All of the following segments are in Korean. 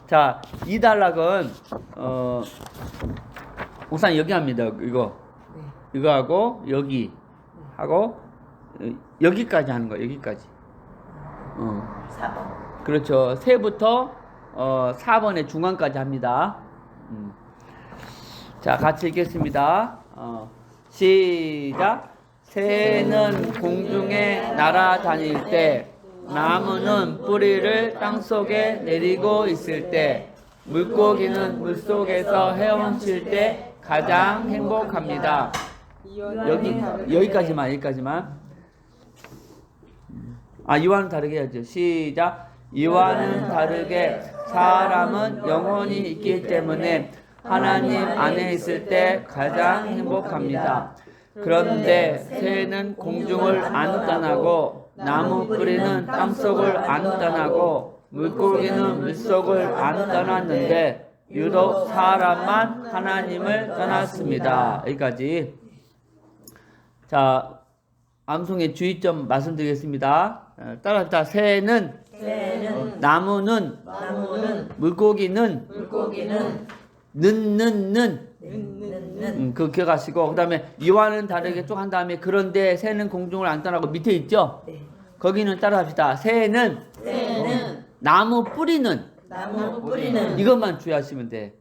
자, 이 단락은 우선 여기 합니다. 이거. 네. 이거 하고 여기 하고 여기까지 하는 거예요. 여기까지. 4번. 그렇죠. 새부터 4번의 중간까지 합니다. 자, 같이 읽겠습니다. 시작. 새는 공중에 날아다닐 때, 나무는 뿌리를 땅속에 내리고 있을 때, 물고기는 물속에서 헤엄칠 때 가장 행복합니다. 여기까지만. 이와는 다르게 해야죠. 시작. 이와는 다르게 사람은 영혼이 있기 때문에 하나님 안에 있을 때 가장 행복합니다. 그런데 새는 공중을 안 떠나고 나무 뿌리는 땅속을 안 떠나고 물고기는 물속을 안 떠났는데 유독 사람만 하나님을 떠났습니다. 여기까지. 자, 암송의 주의점 말씀드리겠습니다. 따라합시다. 새는 나무는 물고기는 는 그거 기억하시고, 그 다음에 이와는 다르게 쭉 한 다음에 그런데 새는 공중을 안 떠나고 밑에 있죠? 네. 거기는 따라합시다. 새는 나무 뿌리는 이것만 주의하시면 돼.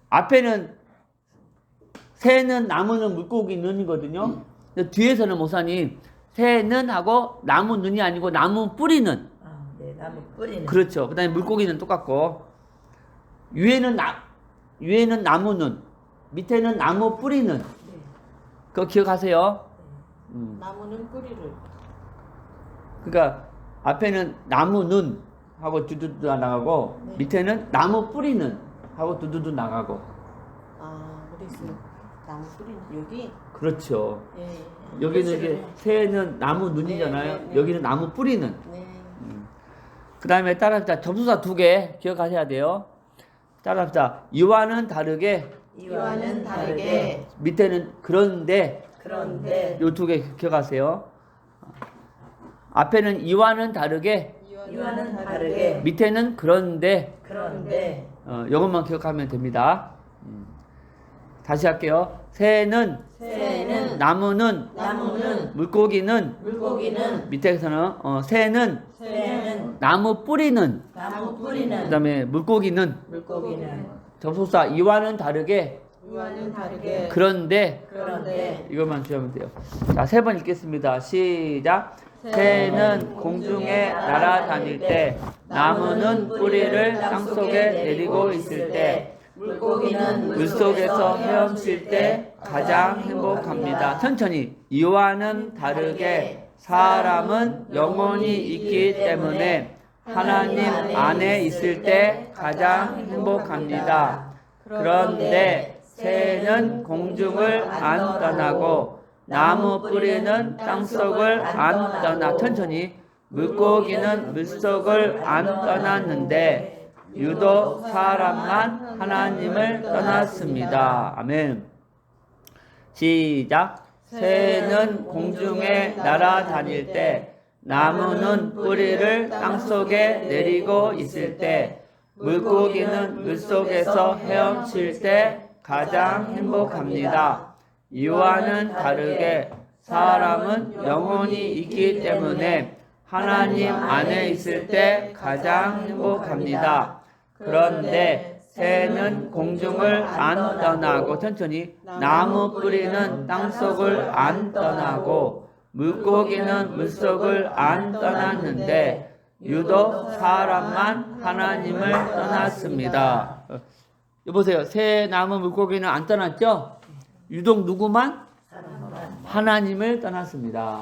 앞에는 새는 나무는 물고기는이거든요. 근데 뒤에서는 목사님 새는 하고 나무는이 아니고 나무 뿌리는. 네, 나무 뿌리는. 그렇죠. 그 다음에 물고기는 똑같고 위에는 나무는, 밑에는 나무 뿌리는. 그거 기억하세요? 나무는 뿌리를. 그러니까 앞에는 나무는 하고 두두두 나가고 밑에는 나무 뿌리는 하고 두두두 나가고. 그래서 나무 뿌리는 여기. 그렇죠. 예. 여기는 이게 새는 나무 눈이잖아요. 네. 여기는 나무 뿌리는. 네. 그 다음에 따라합시다. 점수사 2개 기억하셔야 돼요. 따라합시다. 이와는 다르게 밑에는 그런데 요 2개 기억하세요. 앞에는 이와는 다르게 밑에는 그런데 요것만 기억하면 됩니다. 다시 할게요. 새는 나무는 물고기는 밑에서는 새는 나무 뿌리는 그 다음에 물고기는 접속사 이와는 다르게 그런데 이것만 주시면 돼요. 자, 3번 읽겠습니다. 시작. 새는 공중에 날아다닐 때, 나무는 뿌리를 땅속에 내리고 있을 때, 물고기는 물속에서 헤엄칠 때 가장 행복합니다. 천천히. 이와는 다르게 사람은 영혼이 있기 때문에 하나님 안에 있을 때 가장 행복합니다. 그런데 새는 공중을 안 떠나고 나무 뿌리는 땅속을 안 떠나. 천천히. 물고기는 물속을 안 떠났는데 유독 사람만 하나님을 떠났습니다. 아멘. 시작. 새는 공중에 날아다닐 때, 나무는 뿌리를 땅속에 내리고 있을 때, 물고기는 물속에서 헤엄칠 때 가장 행복합니다. 이와는 다르게 사람은 영혼이 있기 때문에 하나님 안에 있을 때 가장 행복합니다. 그런데 새는 공중을 안 떠나고, 천천히, 나무 뿌리는 땅속을 안 떠나고 물고기는 물속을 안 떠났는데 유독 사람만 하나님을 떠났습니다. 여보세요. 새, 나무, 물고기는 안 떠났죠? 유독 누구만? 하나님을 떠났습니다.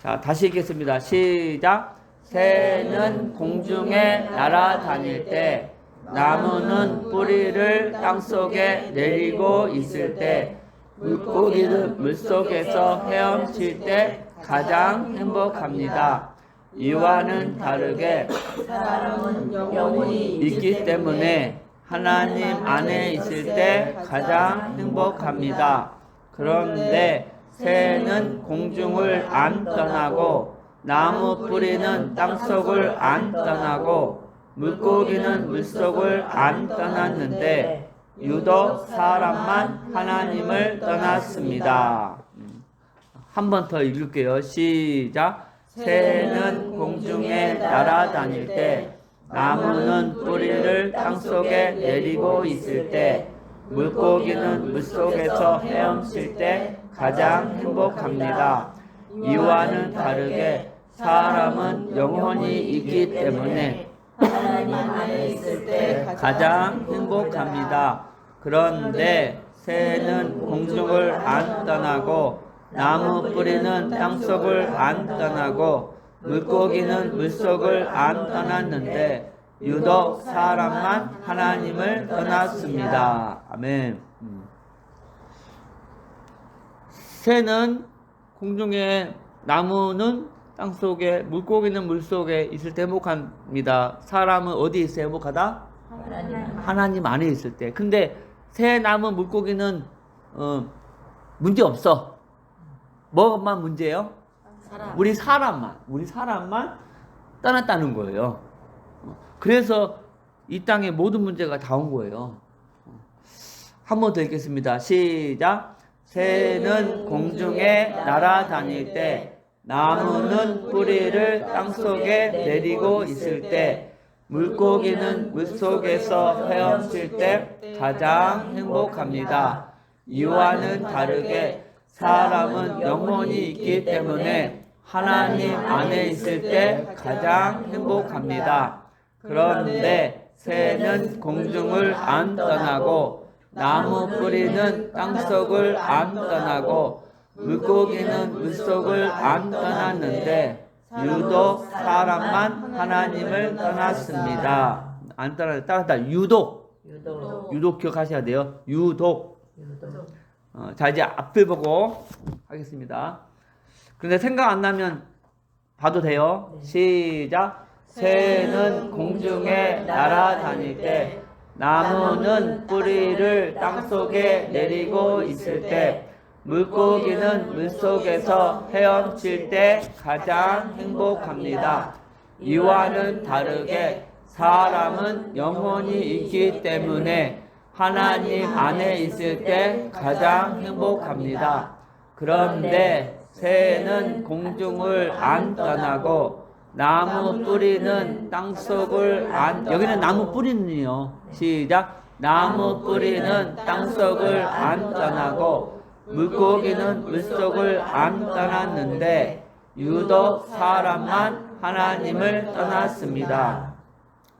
자, 다시 읽겠습니다. 시작. 새는 공중에 날아다닐 때, 나무는 뿌리를 땅속에 내리고 있을 때, 물고기는 물속에서 헤엄칠 때 가장 행복합니다. 이와는 다르게 사람은 영혼이 있기 때문에 하나님 안에 있을 때 가장 행복합니다. 그런데 새는 공중을 안 떠나고 나무 뿌리는 땅속을 안 떠나고 물고기는 물속을 안 떠났는데 유독 사람만 하나님을 떠났습니다. 한 번 더 읽을게요. 시작. 새는 공중에 날아다닐 때, 나무는 뿌리를 땅속에 내리고 있을 때, 물고기는 물속에서 헤엄칠 때 가장 행복합니다. 이와는 다르게 사람은 영혼이 있기 때문에 하나님 안에 있을 때 가장 행복합니다. 그런데 새는 공중을 안 떠나고 나무 뿌리는 땅속을 안 떠나고 물고기는 물속을 안 떠났는데 유독 사람만 하나님을 떠났습니다. 아멘. 새는 공중에, 나무는 땅속에, 물고기는 물속에 있을 때 행복합니다. 사람은 어디에 있어 행복하다? 하나님 안에 있을 때. 근데 새, 나무, 물고기는 문제 없어. 뭐만 문제예요? 우리 사람만 떠났다는 거예요. 그래서 이 땅에 모든 문제가 다 온 거예요. 한 번 더 읽겠습니다. 시작. 새는 공중에 날아다닐 때, 나무는 뿌리를 땅속에 내리고 있을 때, 물고기는 물속에서 헤엄칠 때 가장 행복합니다. 이와는 다르게 사람은 영혼이 있기 때문에 하나님 안에 있을 때 가장 행복합니다. 그런데 새는 공중을 안 떠나고 나무 뿌리는 땅속을 안 떠나고 물고기는 물속을 안 떠났는데 유독 사람만 하나님을 떠났습니다. 안 떠났다. 유독 기억하셔야 돼요. 유독. 자, 이제 앞을 보고 하겠습니다. 그런데 생각 안 나면 봐도 돼요. 시작. 새는 공중에 날아다닐 때, 나무는 뿌리를 땅속에 내리고 있을 때, 물고기는 물속에서 헤엄칠 때 가장 행복합니다. 이와는 다르게 사람은 영혼이 있기 때문에 하나님 안에 있을 때 가장 행복합니다. 그런데 새는 공중을 안 떠나고 나무 뿌리는 땅속을 안, 여기는 나무 뿌리는요. 시작. 나무 뿌리는 땅속을 안 떠나고 물고기는 물속을 안 떠났는데 유독 사람만 하나님을 떠났습니다.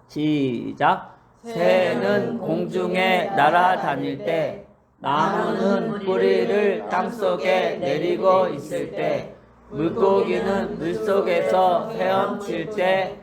시작. 새는 공중에 날아다닐 때, 나무는 뿌리를 땅속에 내리고 있을 때, 물고기는 물속에서 헤엄칠 때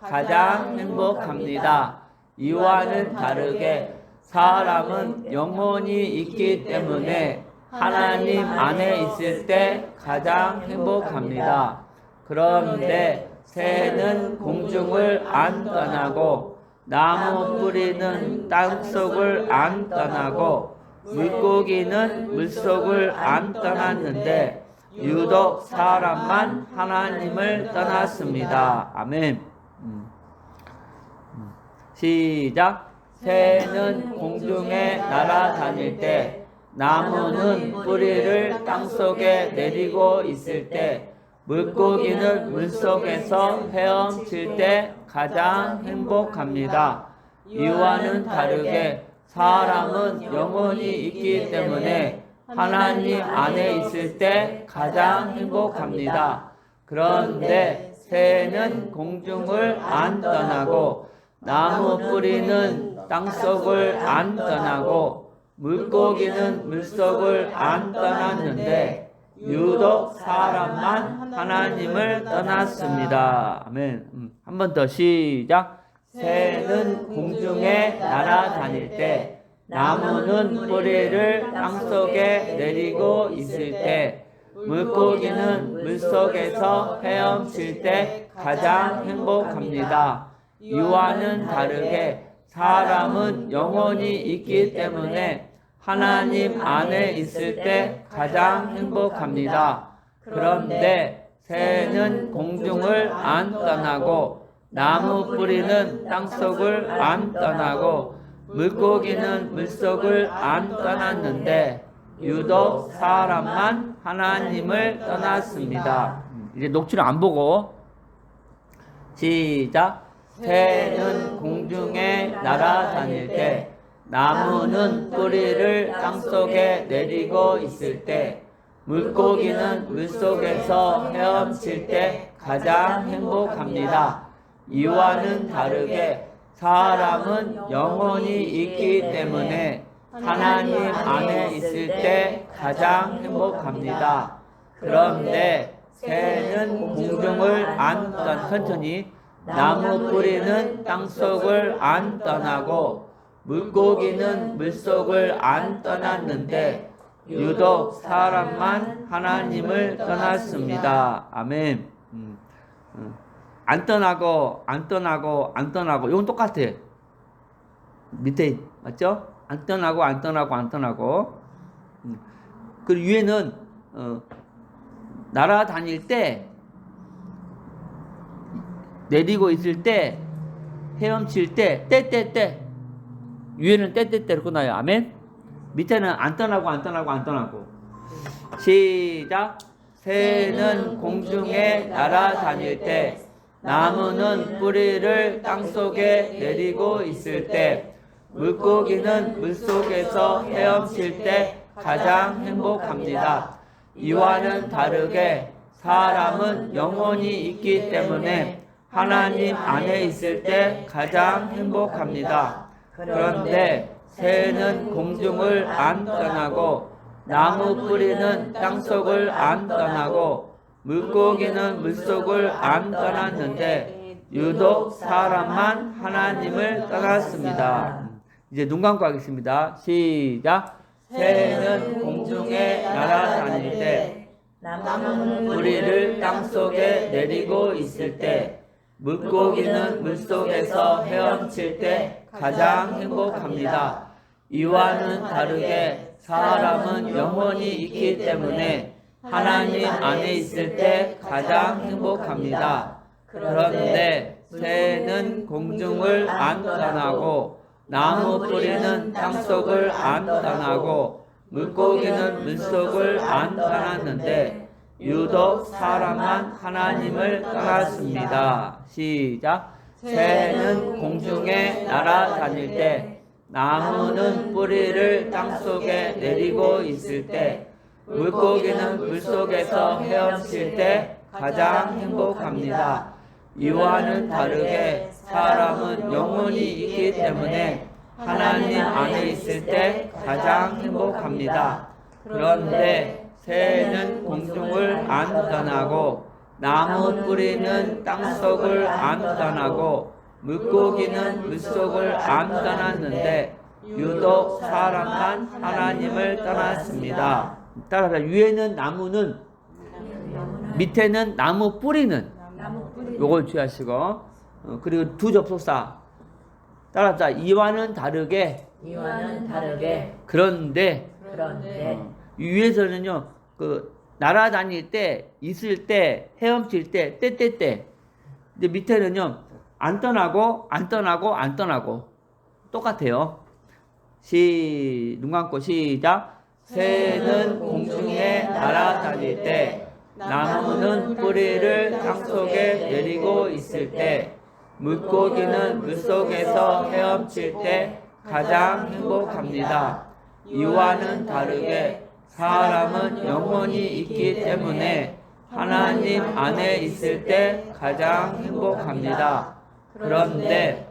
가장 행복합니다. 이와는 다르게 사람은 영혼이 있기 때문에 하나님 안에 있을 때 가장 행복합니다. 그런데 새는 공중을 안 떠나고 나무 뿌리는 땅속을 안 떠나고 물고기는 물속을 안 떠났는데 유독 사람만 하나님을 떠났습니다. 아멘. 시작. 새는 공중에 날아다닐 때, 나무는 뿌리를 땅속에 내리고 있을 때, 물고기는 물속에서 헤엄칠 때 가장 행복합니다. 이와는 다르게 사람은 영혼이 있기 때문에 하나님 안에 있을 때 가장 행복합니다. 그런데 새는 공중을 안 떠나고 나무 뿌리는 땅속을 안 떠나고 물고기는 물속을 안 떠났는데 유독 사람만 하나님을 떠났습니다. 아멘. 한 번 더 시작. 새는 공중에 날아다닐 때, 나무는 뿌리를 땅속에 내리고 있을 때, 물고기는 물속에서 헤엄칠 때 가장 행복합니다. 이와는 다르게 사람은 영혼이 있기 때문에 하나님 안에 있을 때 가장 행복합니다. 그런데 새는 공중을 안 떠나고 나무 뿌리는 땅속을 안 떠나고 물고기는 물속을 안 떠났는데 유독 사람만 하나님을 떠났습니다. 이제 녹취를 안 보고 시작. 새는 공중에 날아다닐 때 나무는 뿌리를 땅속에 내리고 있을 때 물고기는 물속에서 헤엄칠 때 가장 행복합니다. 이와는 다르게 사람은 영혼이 있기 때문에 하나님 안에 있을 때 가장 행복합니다. 그런데 새는 공중을 안 떠나 천천히 나무 뿌리는 땅속을 안 떠나고 물고기는 물속을 안 떠났는데 유독 사람만 하나님을 떠났습니다. 아멘. 안 떠나고 안 떠나고 안 떠나고 이건 똑같아. 밑에 맞죠? 안 떠나고 안 떠나고 안 떠나고. 그리고 위에는 날아다닐 때 내리고 있을 때 헤엄칠 때 때 위에는 때때때로 나요. 아멘. 밑에는 안 떠나고 안 떠나고 안 떠나고. 시작. 새는 공중에 날아다닐 때 나무는 뿌리를 땅속에 내리고 있을 때 물고기는 물속에서 헤엄칠 때 가장 행복합니다. 이와는 다르게 사람은 영혼이 있기 때문에 하나님 안에 있을 때 가장 행복합니다. 그런데 새는 공중을 안 떠나고 나무 뿌리는 땅속을 안 떠나고 물고기는 물속을 안 떠났는데 유독 사람만 하나님을 떠났습니다. 이제 눈 감고 하겠습니다. 시작. 새는 공중에 날아다닐 때 나무는 뿌리를 땅속에 내리고 있을 때 물고기는 물속에서 헤엄칠 때 가장 행복합니다. 이와는 다르게 사람은 영혼이 있기 때문에 하나님 안에 있을 때 가장 행복합니다. 그런데 새는 공중을 안 떠나고 나무 뿌리는 땅속을 안 떠나고 물고기는 물속을 안 떠났는데 유독 사람만 하나님을 떠났습니다. 시작. 새는 공중에 날아다닐 때 나무는 뿌리를 땅속에 내리고 있을 때 물고기는 물속에서 헤엄칠 때 가장 행복합니다. 이와는 다르게 사람은 영혼이 있기 때문에 하나님 안에 있을 때 가장 행복합니다. 그런데 새는 공중을 안 떠나고 나무 뿌리는 땅속을 안 떠나고 물고기는 물속을 안 떠났는데 유독 사람만 하나님을 떠났습니다. 따라서 위에는 나무는 밑에는 나무 뿌리는 요걸 주의하시고 그리고 두 접속사 따라서 이와는 다르게 그런데 위에서는요 그 날아다닐 때 있을 때 헤엄칠 때 때때때 근데 밑에는요 안 떠나고 똑같아요. 눈 감고 시작. 새는 공중에 날아다닐 때 나무는 뿌리를 땅속에 내리고 있을 때 물고기는 물속에서 헤엄칠 때 가장 행복합니다. 이와는 다르게 사람은 영혼이 있기 때문에 하나님 안에 있을 때 가장 행복합니다. 그런데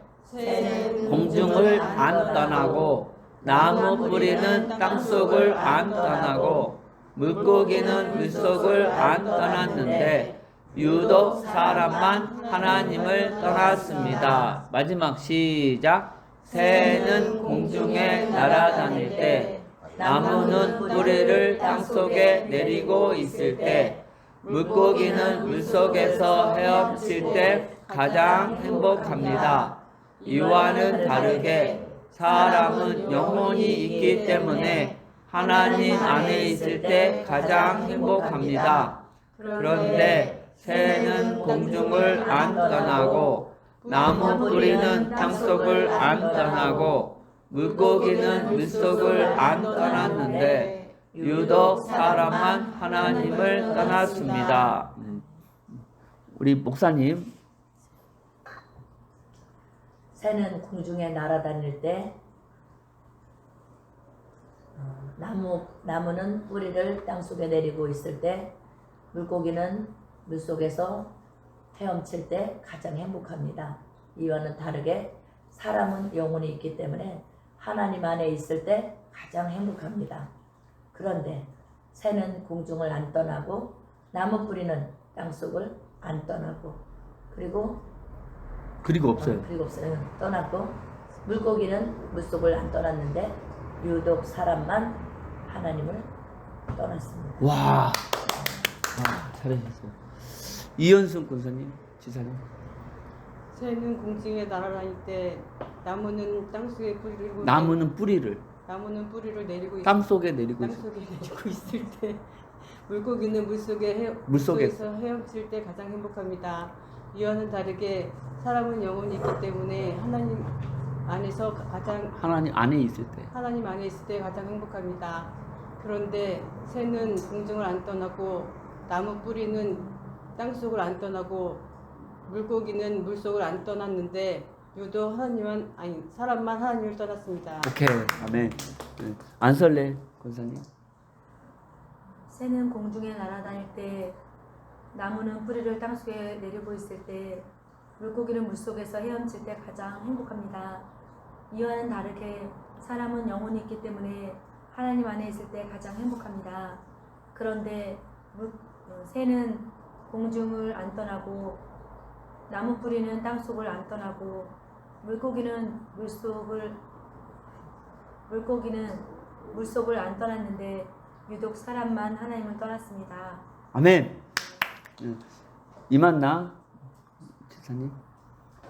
공중을 안 떠나고 나무 뿌리는 땅속을 안 떠나고 물고기는 물속을 안 떠났는데 유독 사람만 하나님을 떠났습니다. 마지막 시작. 새는 공중에 날아다닐 때 나무는 뿌리를 땅속에 내리고 있을 때 물고기는 물속에서 헤엄칠 때 가장 행복합니다. 이와는 다르게 사람은 영혼이 있기 때문에 하나님 안에 있을 때 가장 행복합니다. 그런데 새는 공중을 안 떠나고 나무 뿌리는 땅속을 안 떠나고 물고기는 물속을 안 떠났는데 유독 사람만 하나님을 떠났습니다. 우리 목사님. 새는 공중에 날아다닐 때 나무는 뿌리를 땅속에 내리고 있을 때 물고기는 물속에서 헤엄칠 때 가장 행복합니다. 이와는 다르게 사람은 영혼이 있기 때문에 하나님 안에 있을 때 가장 행복합니다. 그런데 새는 공중을 안 떠나고 나무 뿌리는 땅속을 안 떠나고 그리고 없어요. 떠났고 물고기는 물속을 안 떠났는데 유독 사람만 하나님을 떠났습니다. 와, 잘하셨어요. 이현승 권사님, 지사님. 새는 공중에 날아다닐 때 나무는 땅속에 뿌리를 나무는 뿌리를 땅 속에 내리고 있어요. 땅속에 내리고 있을 때 물고기는 물속에서 헤엄칠 때 가장 행복합니다. 이와는 다르게 사람은 영혼이 있기 때문에 하나님 안에 있을 때 가장 행복합니다. 그런데 새는 공중을 안 떠나고 나무 뿌리는 땅속을 안 떠나고 물고기는 물속을 안 떠났는데 유독 사람만 하나님을 떠났습니다. 오케이, 아멘. 안설래 권사님. 새는 공중에 날아다닐 때 나무는 뿌리를 땅속에 내리고 있을 때 물고기는 물속에서 헤엄칠 때 가장 행복합니다. 이와는 다르게 사람은 영혼이 있기 때문에 하나님 안에 있을 때 가장 행복합니다. 그런데 새는 공중을 안 떠나고 나무 뿌리는 땅속을 안 떠나고 물고기는 물속을 안 떠났는데 유독 사람만 하나님을 떠났습니다. 아멘. 이만나 지사님.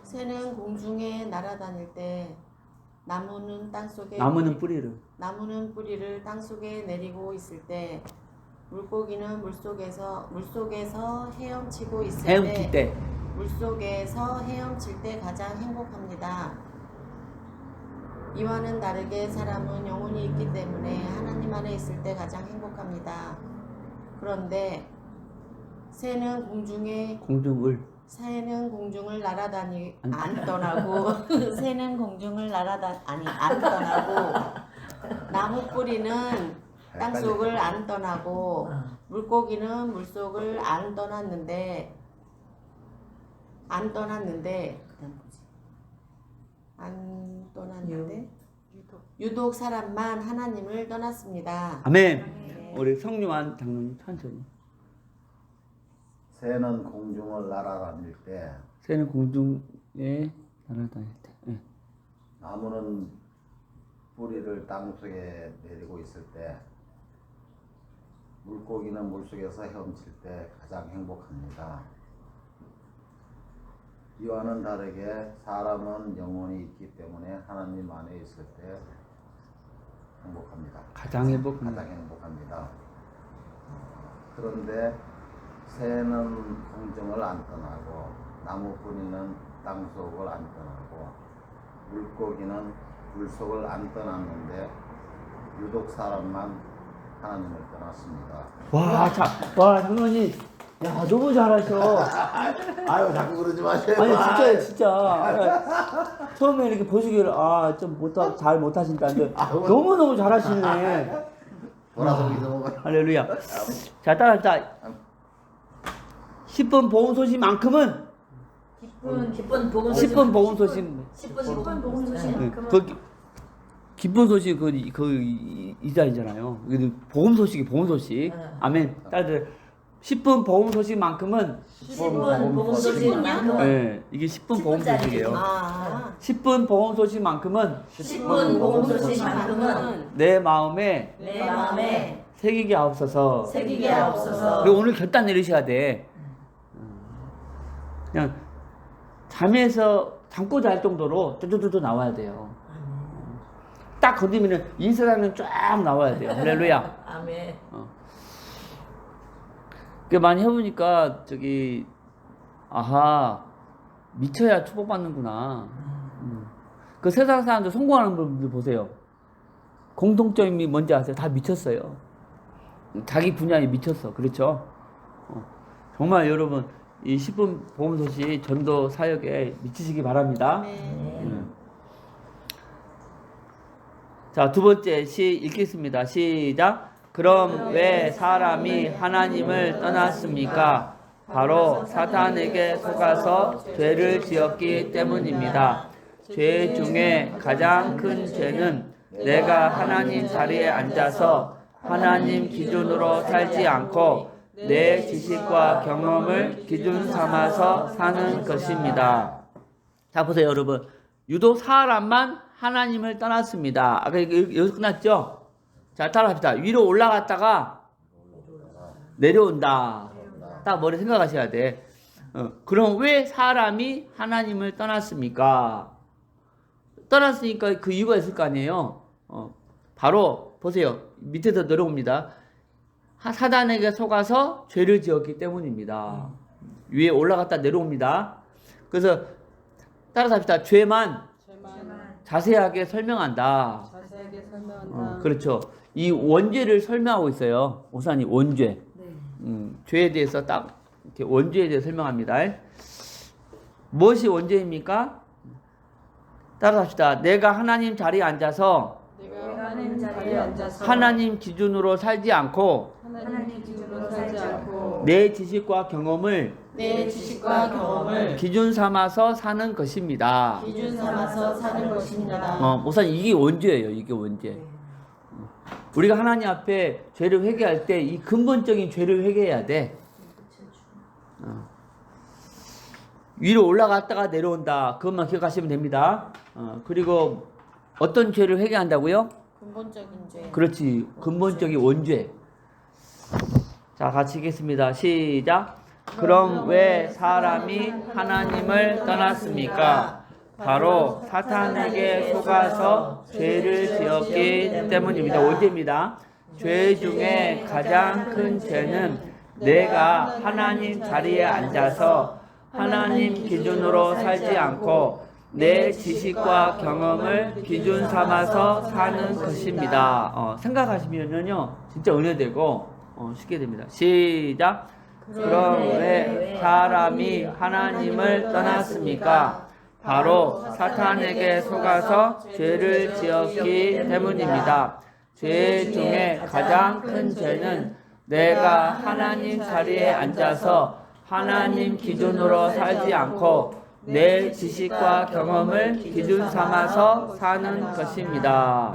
새는 공중에 날아다닐 때 나무는 뿌리를 땅속에 내리고 있을 때 물고기는 물속에서 헤엄치고 있을 때 물속에서 헤엄칠 때 가장 행복합니다. 이와는 다르게 사람은 영혼이 있기 때문에 하나님 안에 있을 때 가장 행복합니다. 그런데 새는 공중을 안 떠나고 나무 뿌리는 땅속을 안 떠나고 물고기는 물속을 안 떠났는데 유독 사람만 하나님을 떠났습니다. 아멘. 우리 성유한 장로님 천천히. 새는 공중을 날아다닐 때 네. 나무는 뿌리를 땅속에 내리고 있을 때 물고기는 물속에서 헤엄칠 때 가장 행복합니다. 이와는 다르게 사람은 영혼이 있기 때문에 하나님 안에 있을 때 행복합니다. 가장 행복합니다. 그런데 새는 공중을 안 떠나고 나무 뿌리는 땅속을 안 떠나고 물고기는 물속을 안 떠났는데 유독 사람만 하나님을 떠났습니다. 와 장로님, 야 너무 잘하셔. 아유 자꾸 그러지 마세요. 아니 진짜 처음에 이렇게 보시기를 잘 못하신다는데 너무 잘하시네. 돌아서기 좀 할렐루야. 자 따라합시다. 10분 복음 소식만큼은 기쁜 복음 10분 복음 소식. 10분 복음 소식만큼은 기쁜 소식 이 자리잖아요. 복음 소식이 복음 소식. 아멘. 딸들 10분 복음 소식만큼은 10분 복음 소식만큼은 네, 이게 10분 복음 소식이에요. 10분 복음 소식만큼은 10분 복음 소식만큼은 내 마음에 새기게 하옵소서. 그리고 오늘 결단 내리셔야 돼. 그냥 잠고 잘 정도로 뚜두두두 나와야 돼요. 딱 건드리면 인사장은 쫙 나와야 돼요. 할렐루야. 아멘. 그 많이 해보니까 미쳐야 축복받는구나. 그 세상 사람들 성공하는 분들 보세요. 공통점이 뭔지 아세요? 다 미쳤어요. 자기 분야에 미쳤어. 그렇죠? 정말 여러분 이 10분 복음 소식 전도 사역에 미치시기 바랍니다. 자, 두 번째 시 읽겠습니다. 시작. 그럼 왜 사람이 하나님을 떠났습니까? 바로 사탄에게 속아서 죄를 지었기 때문입니다. 죄 중에 가장 큰 죄는 내가 하나님 자리에 앉아서 하나님 기준으로 살지 않고 내 지식과 경험을 기준 삼아서 사는 것입니다. 자, 보세요, 여러분. 유독 사람만 하나님을 떠났습니다. 아까 여기서 끝났죠? 자, 따라합시다. 위로 올라갔다가 내려온다. 딱 머리 생각하셔야 돼. 그럼 왜 사람이 하나님을 떠났습니까? 떠났으니까 그 이유가 있을 거 아니에요. 바로 보세요. 밑에서 내려옵니다. 사단에게 속아서 죄를 지었기 때문입니다. 위에 올라갔다 내려옵니다. 그래서 따라서 합시다. 죄만 자세하게 설명한다. 그렇죠. 이 원죄를 설명하고 있어요. 오사님 원죄. 죄에 대해서 딱 이렇게 원죄에 대해서 설명합니다. 무엇이 원죄입니까? 따라서 합시다. 내가 하나님 자리에 앉아서 하나님 기준으로 살지 않고 내 지식과 경험을 기준 삼아서 사는 것입니다. 목사님 이게 원죄예요. 이게 원죄. 우리가 하나님 앞에 죄를 회개할 때 이 근본적인 죄를 회개해야 돼. 위로 올라갔다가 내려온다. 그것만 기억하시면 됩니다. 그리고 어떤 죄를 회개한다고요? 근본적인 죄. 그렇지. 근본적인 원죄. 자, 같이 읽겠습니다. 시작. 그럼 왜 사람이 하나님을 떠났습니까? 바로 사탄에게 속아서 죄를 지었기 때문입니다. 원죄입니다. 죄 중에 가장 큰 죄는 내가 하나님 자리에 앉아서 하나님 기준으로 살지 않고 내 지식과 경험을 기준 삼아서 사는 것입니다. 생각하시면요 진짜 은혜되고 쉽게 됩니다. 시작. 그럼 왜 사람이 하나님을 떠났습니까? 바로 사탄에게 속아서 죄를 지었기 때문입니다. 죄 중에 가장 큰 죄는 내가 하나님 자리에 앉아서 하나님 기준으로 살지 않고 내 지식과 경험을 기준 삼아서 사는 것입니다.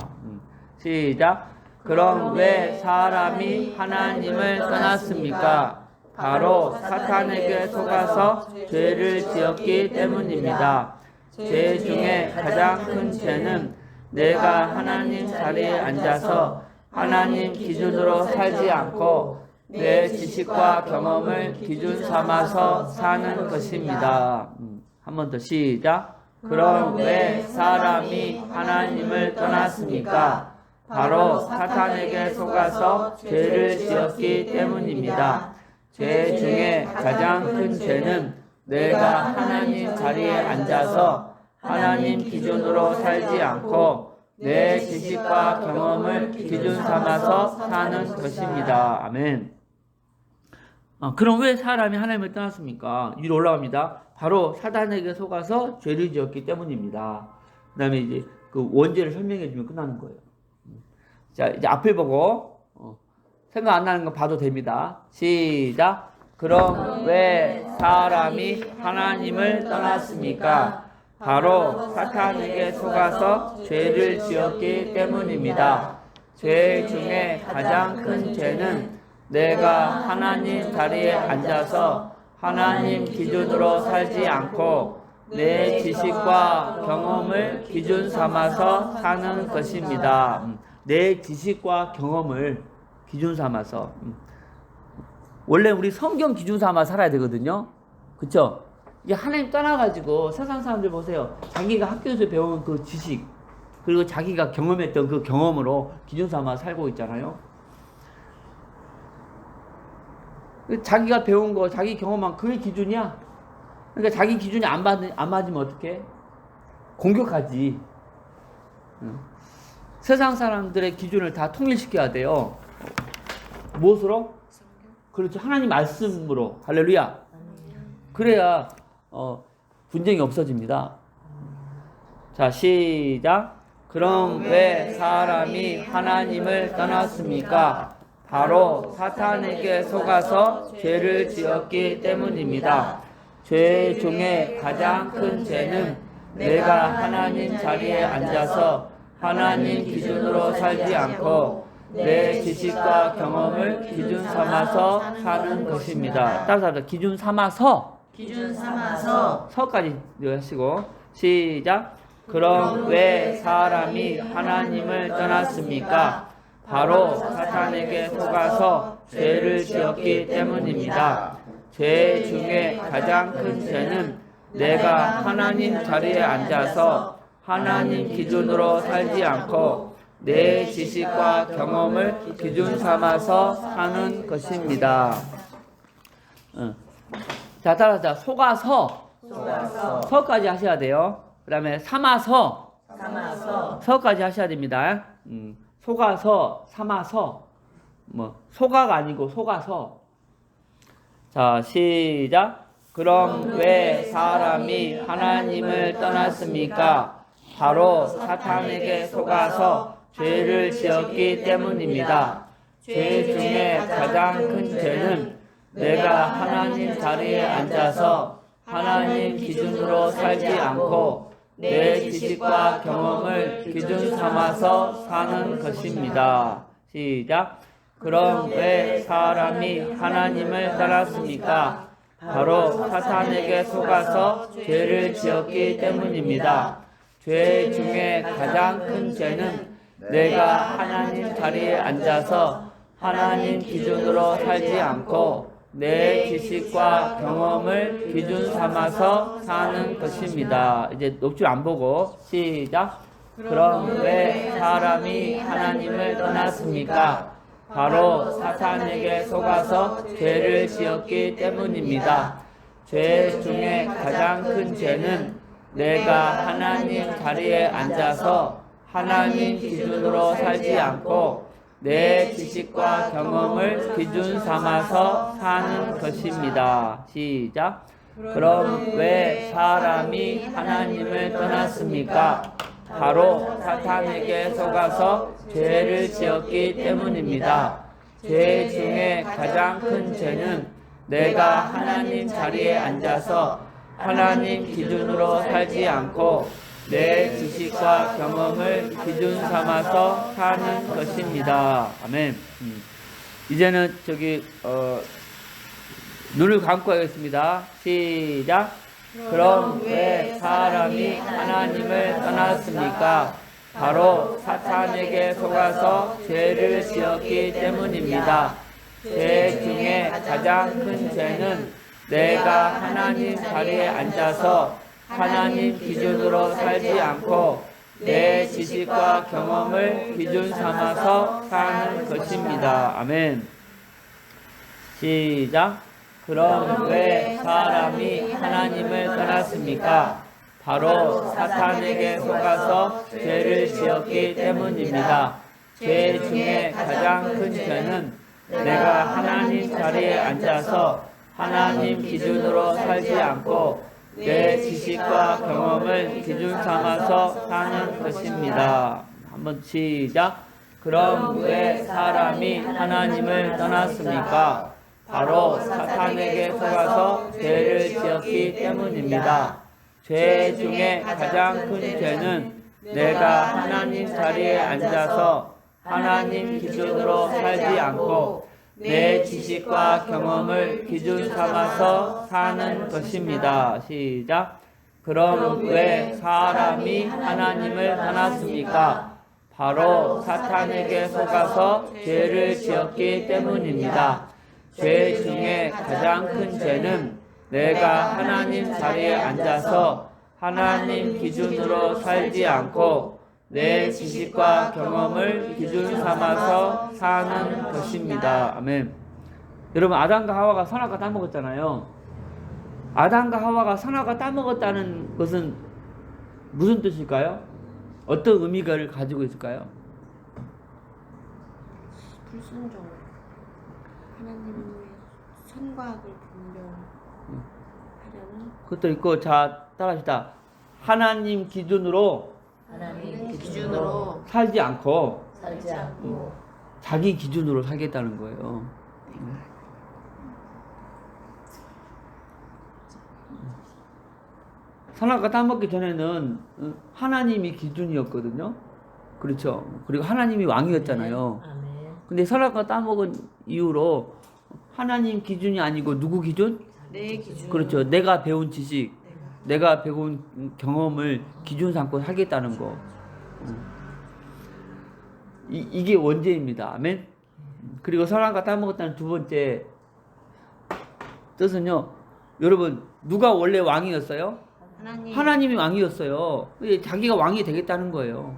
시작. 그럼 왜 사람이 하나님을 떠났습니까? 바로 사탄에게 속아서 죄를 지었기 때문입니다. 죄 중에 가장 큰 죄는 내가 하나님 자리에 앉아서 하나님 기준으로 살지 않고 내 지식과 경험을 기준 삼아서 사는 것입니다. 한 번 더 시작. 그럼 왜 사람이 하나님을 떠났습니까? 바로 사탄에게 속아서 죄를 지었기 때문입니다. 죄 중에 가장 큰 죄는 내가 하나님 자리에 앉아서 하나님 기준으로 살지 않고 내 지식과 경험을 기준 삼아서 사는 것입니다. 아멘. 그럼 왜 사람이 하나님을 떠났습니까? 위로 올라갑니다. 바로 사단에게 속아서 죄를 지었기 때문입니다. 그 다음에 이제 그 원죄를 설명해 주면 끝나는 거예요. 자, 이제 앞을 보고 생각 안 나는 거 봐도 됩니다. 시작. 그럼 왜 사람이 하나님을 떠났습니까? 바로 사탄에게 속아서 죄를 지었기 때문입니다. 죄 중에 가장 큰 죄는 내가 하나님 자리에 앉아서 하나님 기준으로 살지 않고 내 지식과 경험을 기준 삼아서 사는 것입니다. 내 지식과 경험을 기준 삼아서. 원래 우리 성경 기준 삼아 살아야 되거든요. 그쵸? 이게 하나님 떠나가지고 세상 사람들 보세요. 자기가 학교에서 배운 그 지식, 그리고 자기가 경험했던 그 경험으로 기준 삼아 살고 있잖아요. 자기가 배운 거, 자기 경험한 그게 기준이야. 그러니까 자기 기준이 안 맞으면 어떡해? 공격하지. 세상 사람들의 기준을 다 통일시켜야 돼요. 무엇으로? 그렇죠. 하나님 말씀으로. 할렐루야. 그래야 분쟁이 없어집니다. 자, 시작. 그럼 왜 사람이 하나님을 떠났습니까? 바로 사탄에게 속아서 죄를 지었기 때문입니다. 죄 중에 가장 큰 죄는 내가 하나님 자리에 앉아서 하나님 기준으로 살지 않고 내 지식과 경험을 기준 삼아서 사는 것입니다. 따라서 기준 삼아서 서까지 하시고 시작. 그럼 왜 사람이 하나님을 떠났습니까? 바로 사탄에게 속아서 죄를 지었기 때문입니다. 죄 중에 가장 큰 죄는 내가 하나님 자리에 앉아서 하나님 기준으로 살지 않고 내 지식과 경험을 기준 삼아서 사는 것입니다. 자, 따라서 속아서 서까지 하셔야 돼요. 그 다음에 삼아서 서까지 하셔야 됩니다. 속아서 삼아서 소가가 아니고 속아서. 자, 시작. 그럼 왜 사람이 하나님을 떠났습니까? 바로 사탄에게 속아서 죄를 지었기 때문입니다. 죄 중에 가장 큰 죄는 내가 하나님 자리에 앉아서 하나님 기준으로 살지 않고 내 지식과 경험을 기준 삼아서 사는 것입니다. 시작. 그럼 왜 사람이 하나님을 떠났습니까? 바로 사탄에게 속아서 죄를 지었기 때문입니다. 죄 중에 가장 큰 죄는 내가 하나님 자리에 앉아서 하나님 기준으로 살지 않고 내 지식과 경험을 기준 삼아서 사는 것입니다. 이제 녹줄 안 보고 시작. 그럼 왜 사람이 하나님을 떠났습니까? 바로 사탄에게 속아서 죄를 지었기 때문입니다. 죄 중에 가장 큰 죄는 내가 하나님 자리에 앉아서 하나님 기준으로 살지 않고 내 지식과 경험을 기준 삼아서 사는 것입니다. 시작. 그럼 왜 사람이 하나님을 떠났습니까? 바로 사탄에게 속아서 죄를 지었기 때문입니다. 죄 중에 가장 큰 죄는 내가 하나님 자리에 앉아서 하나님 기준으로 살지 않고 내 지식과 경험을 기준 삼아서 사는 것입니다. 아멘. 이제는 눈을 감고 하겠습니다. 시작. 그럼 왜 사람이 하나님을 떠났습니까? 바로 사탄에게 속아서 죄를 지었기 때문입니다. 죄 중에 가장 큰 죄는 내가 하나님 자리에 앉아서 하나님 기준으로 살지 않고 내 지식과 경험을 기준 삼아서 사는 것입니다. 아멘. 시작. 그럼 왜 사람이 하나님을 떠났습니까? 바로 사탄에게 속아서 죄를 지었기 때문입니다. 죄 중에 가장 큰 죄는 내가 하나님 자리에 앉아서 하나님 기준으로 살지 않고 내 지식과 경험을 기준 삼아서 사는 것입니다. 한번 시작. 그럼 왜 사람이 하나님을 떠났습니까? 바로 사탄에게 속아서 죄를 지었기 때문입니다. 죄 중에 가장 큰 죄는 내가 하나님 자리에 앉아서 하나님 기준으로 살지 않고 내 지식과 경험을 기준 삼아서 사는 것입니다. 시작. 그럼 왜 사람이 하나님을 떠났습니까? 바로 사탄에게 속아서 죄를 지었기 때문입니다. 죄 중에 가장 큰 죄는 내가 하나님 자리에 앉아서 하나님 기준으로 살지 않고 내 지식과 경험을 기준 삼아서 사는 것입니다. 아멘. 여러분, 아담과 하와가 선악과 따먹었잖아요. 아담과 하와가 선악과 따먹었다는 것은 무슨 뜻일까요? 어떤 의미를 가지고 있을까요? 불순종. 하나님의 선과 악을 분별하려는 그것도 있고, 자, 따라합시다. 하나님 기준으로 하나님 기준으로 살지 않고 살지 않고 자기 기준으로 살겠다는 거예요. 선악과 따먹기 전에는 하나님이 기준이었거든요. 그렇죠. 그리고 하나님이 왕이었잖아요. 아멘. 근데 선악과 따먹은 이후로 하나님 기준이 아니고 누구 기준? 내 기준. 그렇죠. 내가 배운 지식, 내가 배운 경험을 기준 삼고 살겠다는 거. 이게 원죄입니다. 아멘. 그리고 선악과 따먹었다는 두 번째 뜻은요. 여러분, 누가 원래 왕이었어요? 하나님. 하나님이 왕이었어요. 근데 자기가 왕이 되겠다는 거예요.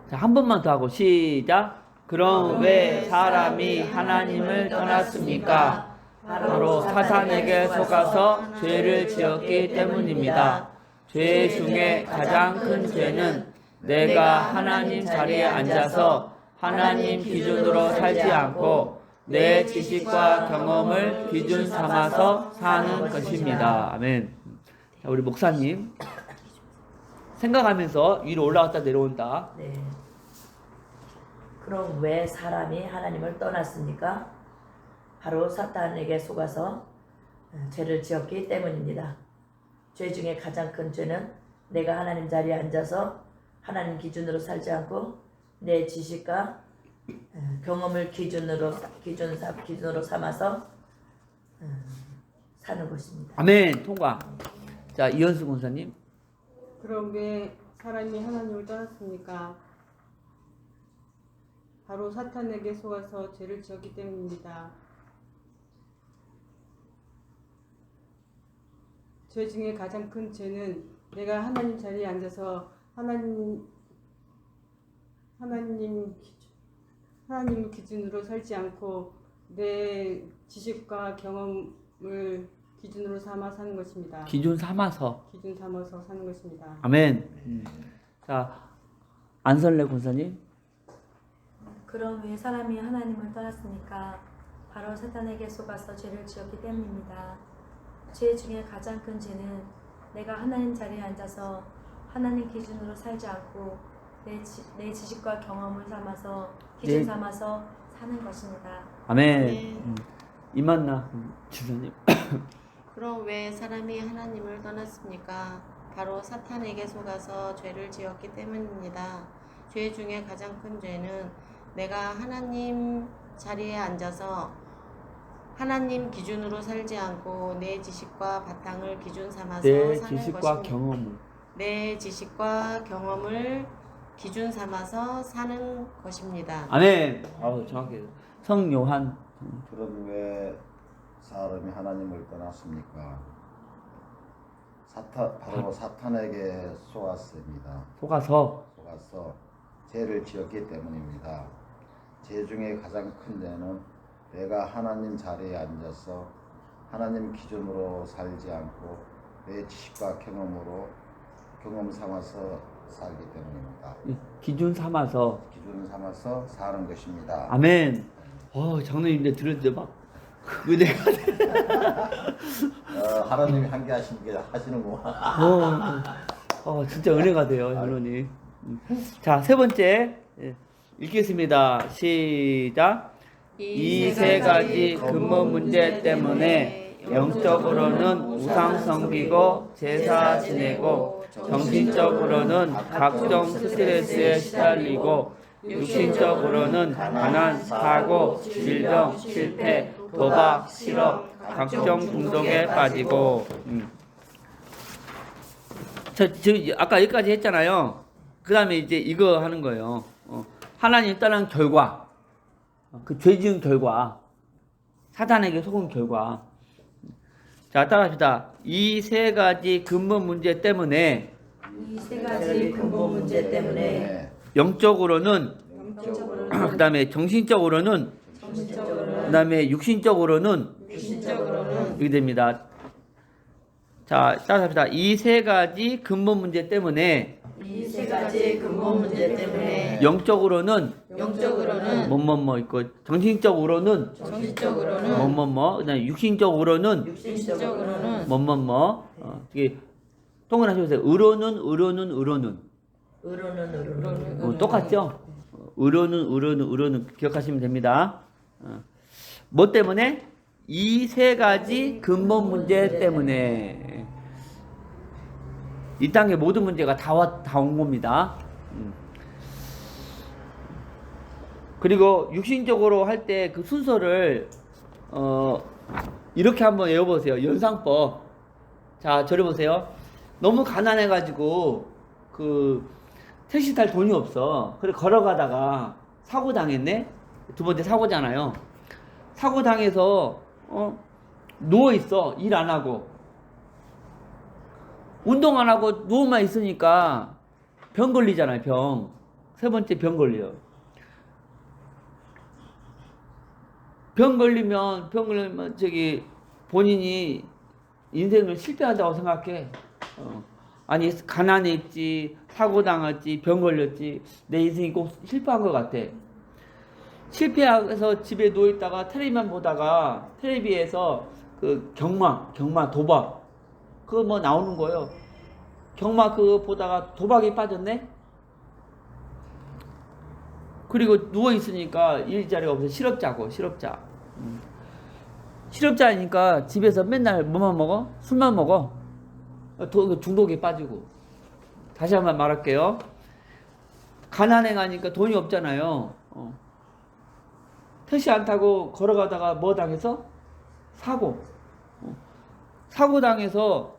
자, 한 번만 더 하고 시작. 그럼 왜 사람이 하나님을 떠났습니까? 바로 사탄에게 속아서 죄를 지었기 때문입니다. 죄 중에 가장 큰 죄는 내가 하나님 자리에 앉아서 하나님 기준으로 살지 않고 내 지식과 경험을 기준 삼아서 사는 것입니다. 아멘. 자, 우리 목사님 생각하면서 위로 올라갔다 내려온다. 네. 그럼 왜 사람이 하나님을 떠났습니까? 바로 사탄에게 속아서 죄를 지었기 때문입니다. 죄 중에 가장 큰 죄는 내가 하나님 자리에 앉아서 하나님 기준으로 살지 않고 내 지식과 경험을 기준으로 삼아서 사는 것입니다. 아멘. 통과. 자, 이현수 권사님. 그럼 왜 사람이 하나님을 떠났습니까? 바로 사탄에게 속아서 죄를 지었기 때문입니다. 죄 중에 가장 큰 죄는 내가 하나님 자리에 앉아서 하나님 기준으로 살지 않고 내 지식과 경험을 기준으로 삼아 사는 것입니다. 기준 삼아서. 기준 삼아서 사는 것입니다. 아멘. 자, 안설래 권사님. 그럼 왜 사람이 하나님을 떠났습니까? 바로 사탄에게 속아서 죄를 지었기 때문입니다. 죄 중에 가장 큰 죄는 내가 하나님 자리에 앉아서 하나님 기준으로 살지 않고 내 지식과 경험을 삼아서 기준 네. 삼아서 사는 것입니다. 아멘. 네. 이만나 지사님. 그럼 왜 사람이 하나님을 떠났습니까? 바로 사탄에게 속아서 죄를 지었기 때문입니다. 죄 중에 가장 큰 죄는 내가 하나님 자리에 앉아서 하나님 기준으로 살지 않고 내 지식과 바탕을 기준 삼아서 내 사는 지식과 것입니다. 경험을. 내 지식과 경험을 기준 삼아서 사는 것입니다. 아멘. 정확해요. 성요한. 그럼 왜 사람이 하나님을 떠났습니까? 바로 사탄에게 속았습니다. 속아서. 속아서 죄를 지었기 때문입니다. 죄 중에 가장 큰 죄는 내가 하나님 자리에 앉아서 하나님 기준으로 살지 않고 내 지식과 경험 삼아서 살기 때문입니다. 기준 삼아서. 기준 삼아서 사는 것입니다. 아멘. 장로님들 들었죠? 막 은혜가. 하나님이 함께 하시는구만. 진짜 은혜가 돼요, 장로님. 자, 세 번째 읽겠습니다. 시작. 이 세 가지 근본 문제 때문에 영적으로는 우상 섬기고 제사 지내고 정신적으로는 각종 스트레스에 시달리고 육신적으로는 가난, 사고, 질병, 실패, 도박, 실업, 각종 중독에 빠지고. 아까 여기까지 했잖아요. 그 다음에 이제 이거 하는 거예요. 하나님 떠난 결과, 그 죄 지은 결과, 사탄에게 속은 결과. 자, 따라합시다. 이 세 가지 근본 문제 때문에 이 세 가지 근본 문제 때문에 영적으로는, 영적으로는 그다음에 정신적으로는, 그다음에 육신적으로는 이렇게 됩니다. 자, 따라합시다. 이 세 가지 근본 문제 때문에 이 세 가지 근본 문제 때문에 영적으로는 영적으로는 뭐뭐뭐 있고, 정신적으로는 정신적으로는 뭐뭐뭐, 그다음에 육신적으로는 육신적으로는 뭐뭐뭐. 이게 통일하셔보세요. 의로는 똑같죠? 의로는 기억하시면 됩니다. 뭐 때문에? 이 세 가지 근본 문제 때문에. 이 땅의 모든 문제가 다 온 겁니다. 그리고 육신적으로 할 때 그 순서를 이렇게 한번 외워보세요. 연상법. 자, 저를 보세요. 너무 가난해가지고 그 택시 탈 돈이 없어. 그래 걸어가다가 사고 당했네. 두 번째 사고잖아요. 사고 당해서 누워 있어. 일 안 하고 운동 안 하고 누워만 있으니까 병 걸리잖아요. 병. 세 번째 병 걸려요. 병 걸리면 저기 본인이 인생을 실패한다고 생각해. 아니 가난했지, 사고 당했지, 병 걸렸지, 내 인생이 꼭 실패한 것 같아. 실패해서 집에 누워 있다가 텔레비만 보다가 텔레비에서 그 경마 도박 그거 뭐 나오는 거예요. 경마 그거 보다가 도박에 빠졌네. 그리고 누워 있으니까 일자리가 없어. 실업자. 실업자니까 집에서 맨날 뭐만 먹어? 술만 먹어. 중독에 빠지고. 다시 한번 말할게요. 가난해 가니까 돈이 없잖아요. 택시 안 타고 걸어가다가 뭐 당해서? 사고. 사고 당해서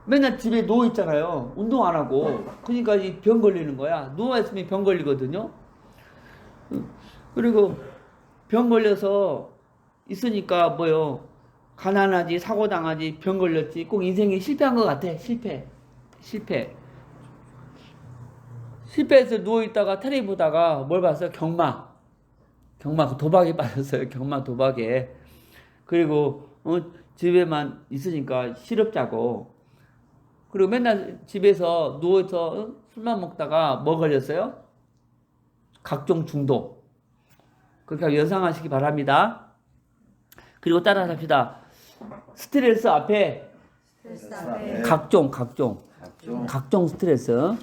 맨날 집에 누워 있잖아요. 운동 안 하고. 그러니까 이 병 걸리는 거야. 누워 있으면 병 걸리거든요. 그리고 병 걸려서 있으니까 뭐요? 가난하지, 사고 당하지, 병 걸렸지. 꼭 인생이 실패한 것 같아. 실패해서 누워 있다가 텔레비 보다가 뭘 봤어요? 경마 그 도박에 빠졌어요. 경마 도박에. 그리고 집에만 있으니까 실업자고. 그리고 맨날 집에서 누워서 술만 먹다가 뭐 걸렸어요? 각종 중독. 그러니까 연상하시기 바랍니다. 그리고 따라서 합시다. 스트레스 앞에 각종 스트레스.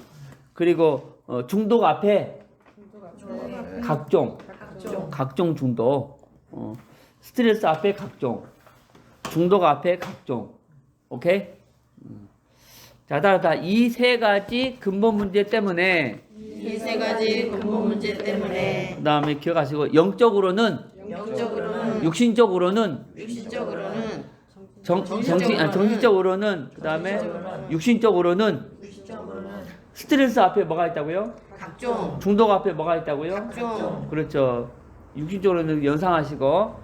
그리고 중독 앞에 각종 중독. 스트레스 앞에 각종. 중독 앞에 각종. 오케이? 자, 따라서 이 세 가지 근본 문제 때문에 이 세 가지 근본 문제 때문에 그다음에 기억하시고 영적으로는 육신적으로는 정신적으로는 그다음에 육신적으로는 스트레스 앞에 뭐가 있다고요? 각종 중독 앞에 뭐가 있다고요? 각종 그렇죠. 육신적으로는 연상하시고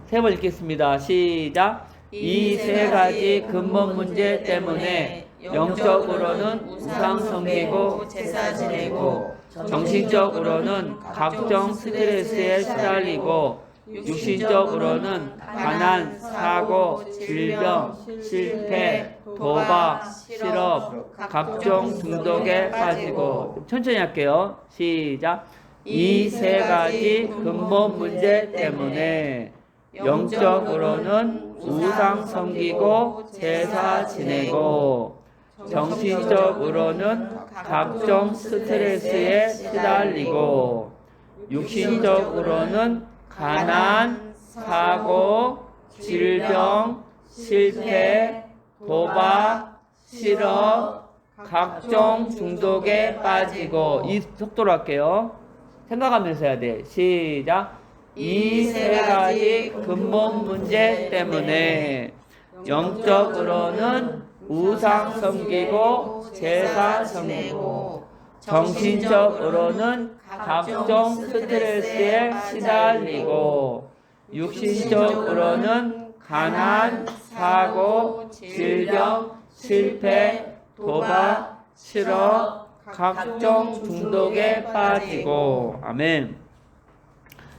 세 번 읽겠습니다. 시작. 이 세 가지 근본 문제 때문에 영적으로는 우상 섬기고 제사 지내고 정신적으로는 각종 스트레스에 시달리고 육신적으로는 가난, 사고, 질병, 실패, 도박, 실업, 각종 중독에 빠지고. 천천히 할게요. 시작. 이 세 가지 근본 문제 때문에 영적으로는 우상 섬기고 제사 지내고 정신적으로는 각종 스트레스에 시달리고 육신적으로는 가난, 사고, 질병, 실패, 도박, 실업, 각종 중독에 빠지고. 이 속도로 할게요. 생각하면서 해야 돼. 시작. 이 세 가지 근본 문제 때문에 영적으로는 우상 섬기고 제사 지내고 정신적으로는 각종 스트레스에 시달리고 육신적으로는 가난, 사고, 질병, 실패, 도박, 실업, 각종 중독에 빠지고. 아멘.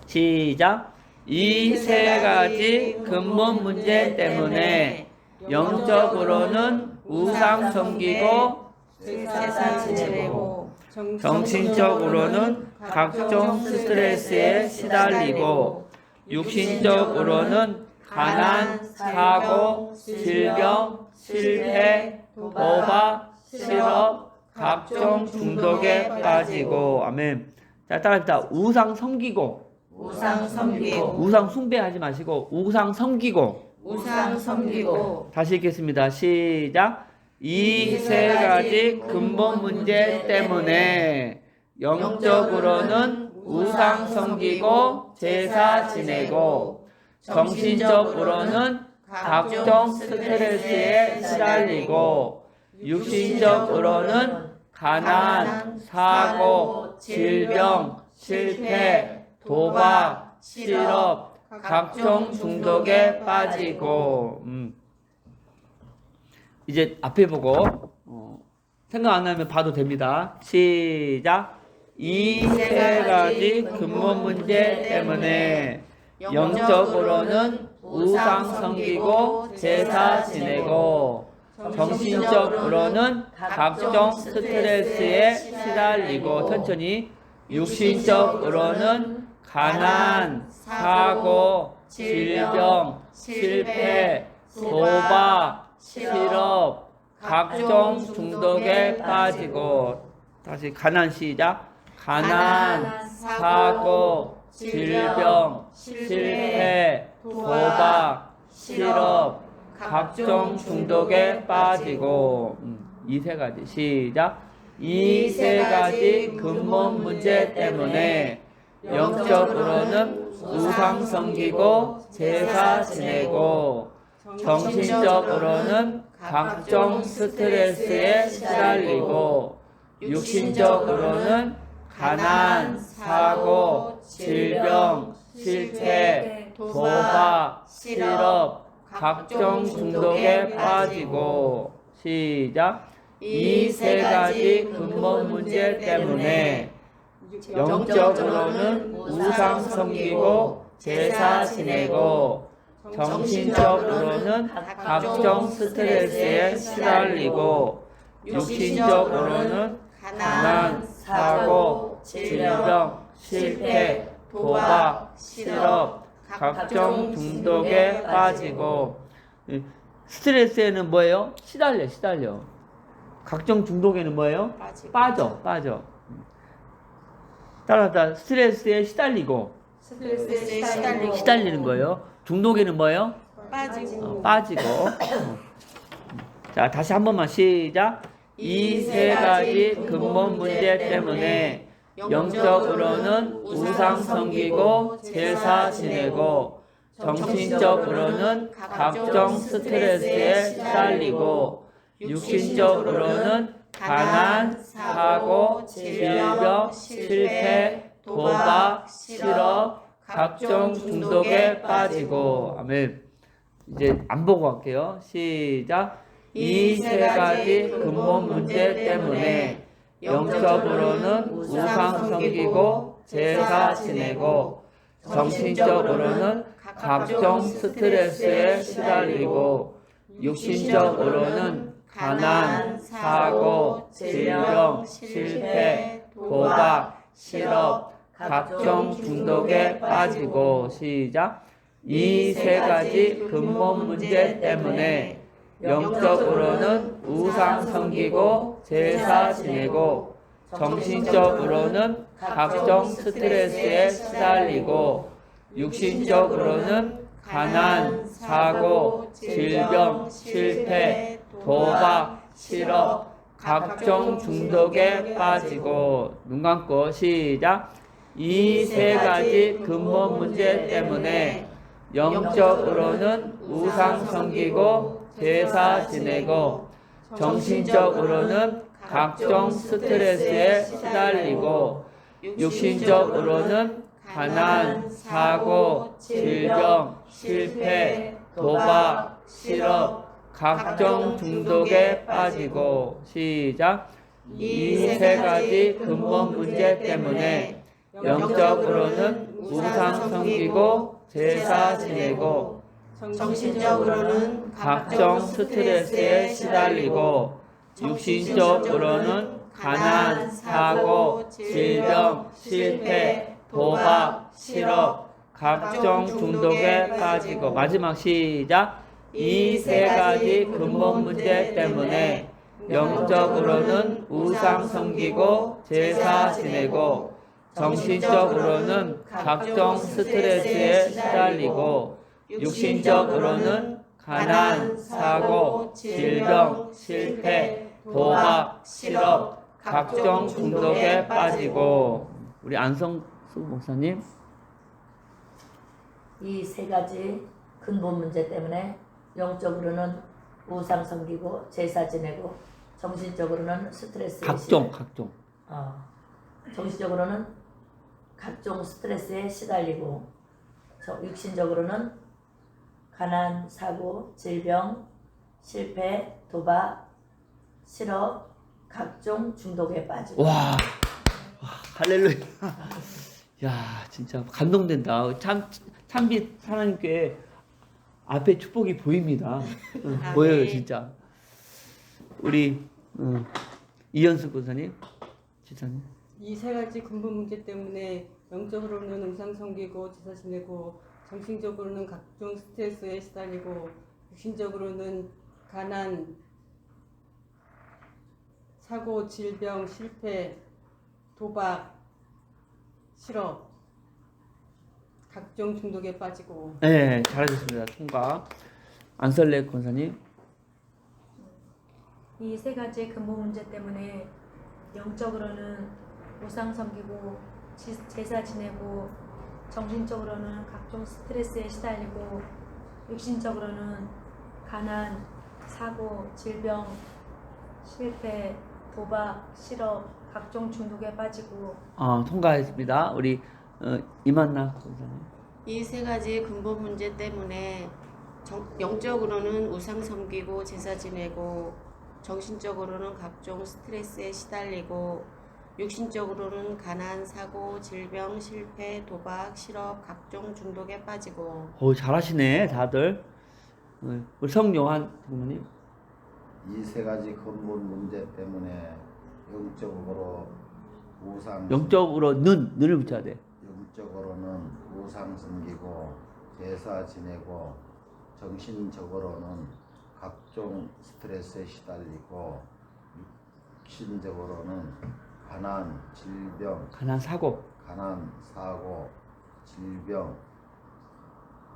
시작. 이 세 가지 근본 문제 때문에 영적으로는 우상 섬기고 제사 지내고 정신적으로는 각종 스트레스에 시달리고 육신적으로는 가난, 사고, 질병, 실패, 도박, 실업, 각종 중독에 빠지고. 아멘. 자, 따라합시다. 우상 섬기고. 우상 섬기고 우상 숭배하지 마시고 우상 섬기고. 우상 섬기고 다시 읽겠습니다. 시작. 이 세 가지 근본 문제 때문에 영적으로는 우상 섬기고 제사 지내고 정신적으로는 각종 스트레스에 시달리고 육신적으로는 가난, 사고, 질병, 실패, 도박, 실업, 각종 중독에 빠지고. 이제 앞에 보고 생각 안 나면 봐도 됩니다. 시작. 이 세 가지 근본 문제 때문에 영적으로는 우상 섬기고 제사 지내고 정신적으로는 각종 스트레스에 시달리고 천천히 육신적으로는 가난, 사고, 질병, 실패, 도박, 실업, 각종 중독에 빠지고. 다시 가난 시작. 가난, 사고, 질병, 실패, 도박, 실업, 각종 중독에 빠지고. 이 세 가지 시작. 이 세 가지 근본 문제 때문에 영적으로는 우상 섬기고 제사 지내고 정신적으로는 각종 스트레스에 시달리고 육신적으로는 가난, 사고, 질병, 실패, 도박, 실업, 각종 중독에 빠지고. 시작. 이 세 가지 근본 문제 때문에 영적으로는 우상 섬기고 제사 지내고 정신적으로는 각종 스트레스에 시달리고 육신적으로는 가난, 사고, 질병, 실패, 도박, 실업, 각종 중독에 빠지고. 스트레스에는 뭐예요? 시달려. 각종 중독에는 뭐예요? 빠져. 따라서 스트레스에 시달리고 시달리는 거예요. 중독에는 뭐예요? 빠지고. 자, 다시 한 번만 시작. 이 세 가지 근본 문제 때문에 영적으로는 우상 섬기고 제사 지내고 정신적으로는 각종 스트레스에 시달리고 육신적으로는 가난, 사고, 질병, 실패, 도박, 실업, 각종 중독에 빠지고. 아멘. 이제 안 보고 할게요. 시작. 이 세 가지 근본 문제 때문에 영적으로는 우상 섬기고 제사 지내고 정신적으로는 각종 스트레스에 시달리고 육신적으로는 가난, 사고, 질병, 실패, 도박, 실업, 각종 중독에 빠지고. 시작. 이 세 가지 근본 문제 때문에 영적으로는 우상 섬기고 제사 지내고 정신적으로는 각종 스트레스에 시달리고 육신적으로는 가난, 사고, 질병, 실패, 도박, 실업, 각종 중독에 빠지고. 눈 감고 시작. 이 세 가지 근본 문제 때문에 영적으로는 우상 섬기고 제사 지내고 정신적으로는 각종 스트레스에 시달리고 육신적으로는 가난, 사고, 질병, 실패, 도박, 실업, 각종 중독에 빠지고. 시작. 이 세 가지 근본 문제 때문에 영적으로는 우상 섬기고 제사 지내고 정신적으로는 각종 스트레스에 시달리고 육신적으로는 가난, 사고, 질병, 실패, 도박, 실업, 각종 중독에 빠지고 마지막 시작. 이 세 가지 근본 문제 때문에 영적으로는 우상 섬기고 제사 지내고 정신적으로는 각종 스트레스에 시달리고 육신적으로는 가난, 사고, 질병, 실패, 도박, 실업, 각종 중독에 빠지고 우리 안성수 목사님 이 세 가지 근본 문제 때문에 영적으로는 우상 섬기고 제사 지내고 정신적으로는 스트레스에 각종 정신적으로는 각종 스트레스에 시달리고 육신적으로는 가난, 사고, 질병, 실패, 도박, 실업, 각종 중독에 빠지고 와 할렐루야. 야 진짜 감동된다. 참빛 하나님께 앞에 축복이 보입니다. 보여요 진짜. 우리 이현숙 권사님, 지사님. 이 세 가지 근본 문제 때문에 영적으로는 우상 섬기고 제사 지내고 정신적으로는 각종 스트레스에 시달리고 육신적으로는 가난, 사고, 질병, 실패, 도박, 실업, 각종 중독에 빠지고. 네, 잘하셨습니다. 통과. 안설래 권사님. 이 세 가지 근본 문제 때문에 영적으로는 우상 섬기고 제사 지내고 정신적으로는 각종 스트레스에 시달리고 육신적으로는 가난, 사고, 질병, 실패, 도박, 실업, 각종 중독에 빠지고 통과했습니다. 우리 이만나 권사님. 이 세 가지 근본 문제 때문에 영적으로는 우상 섬기고 제사 지내고 정신적으로는 각종 스트레스에 시달리고 육신적으로는 가난, 사고, 질병, 실패, 도박, 실업, 각종 중독에 빠지고. 잘하시네 다들. 우리 성요한 장모님. 이 세 가지 근본 문제 때문에 영적으로 우상 영적으로는 붙여야 돼. 영적으로는 우상 섬기고 제사 지내고 정신적으로는 각종 스트레스에 시달리고 육신적으로는 가난, 가난, 사고, 질병,